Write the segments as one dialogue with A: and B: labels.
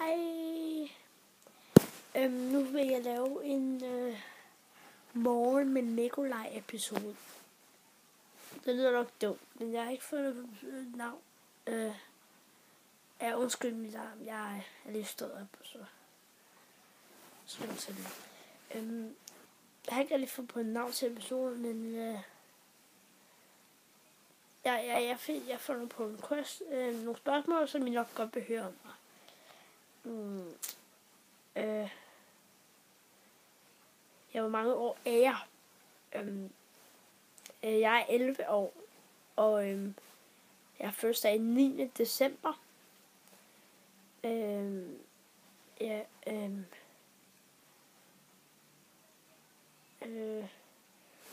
A: Hej. Nu vil jeg lave en morgen med Nikolaj episode. Det lyder nok dumt, men jeg har ikke fundet et navn. Undskyld mit navn. Jeg er lige stået op, så skal jeg til det. Jeg har ikke rigtig fundet på et navn til episoden, men jeg får nogle på en quest, nogle spørgsmål, som I nok godt vil høre om mig. Hvor mange år er jeg? Jeg er 11 år, og jeg er fødselsdag 9. december.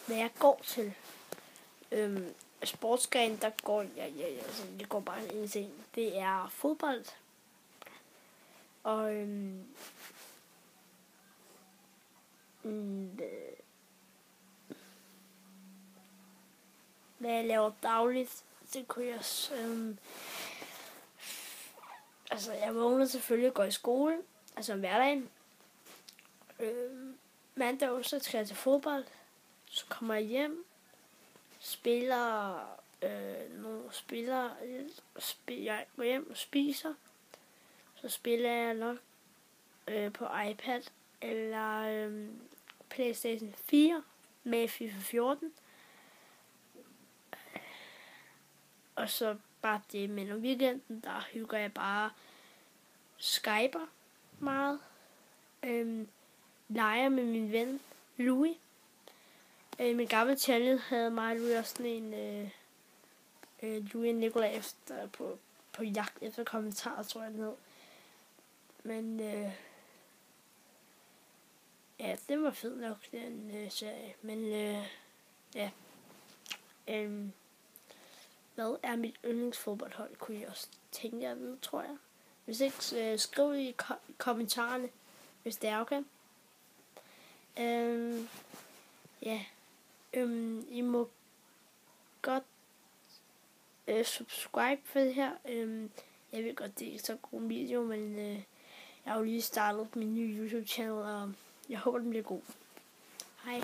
A: Hvad jeg går til? Sportsgren, der går det går bare en ting. Det er fodbold. Og hvad jeg laver dagligt, det kunne jeg jeg vågner selvfølgelig og går i skole, altså om hverdagen. Mandag og onsdag skal jeg til fodbold. Så kommer jeg hjem, spiller jeg går hjem og spiser. Så spiller jeg nok på iPad eller PlayStation 4 med FIFA 14. Og så bare det, men om weekenden, der hygger jeg bare, skyper meget, leger med min ven Louis. Min gamle channel havde mig og Louis også sådan en Louis og Nikolaj efter på jagt efter kommentarer, tror jeg ned. Men det var fedt nok, den serie. Men hvad er mit yndlingsfodboldhold, kunne jeg også tænke at vide, tror jeg. Hvis ikke, skriv i kommentarerne, hvis det er okay. I må godt subscribe for det her. Jeg ved godt, det er ikke så god video, men jeg har jo lige startet min nye YouTube-channel, og jeg håber, den bliver god. Hej.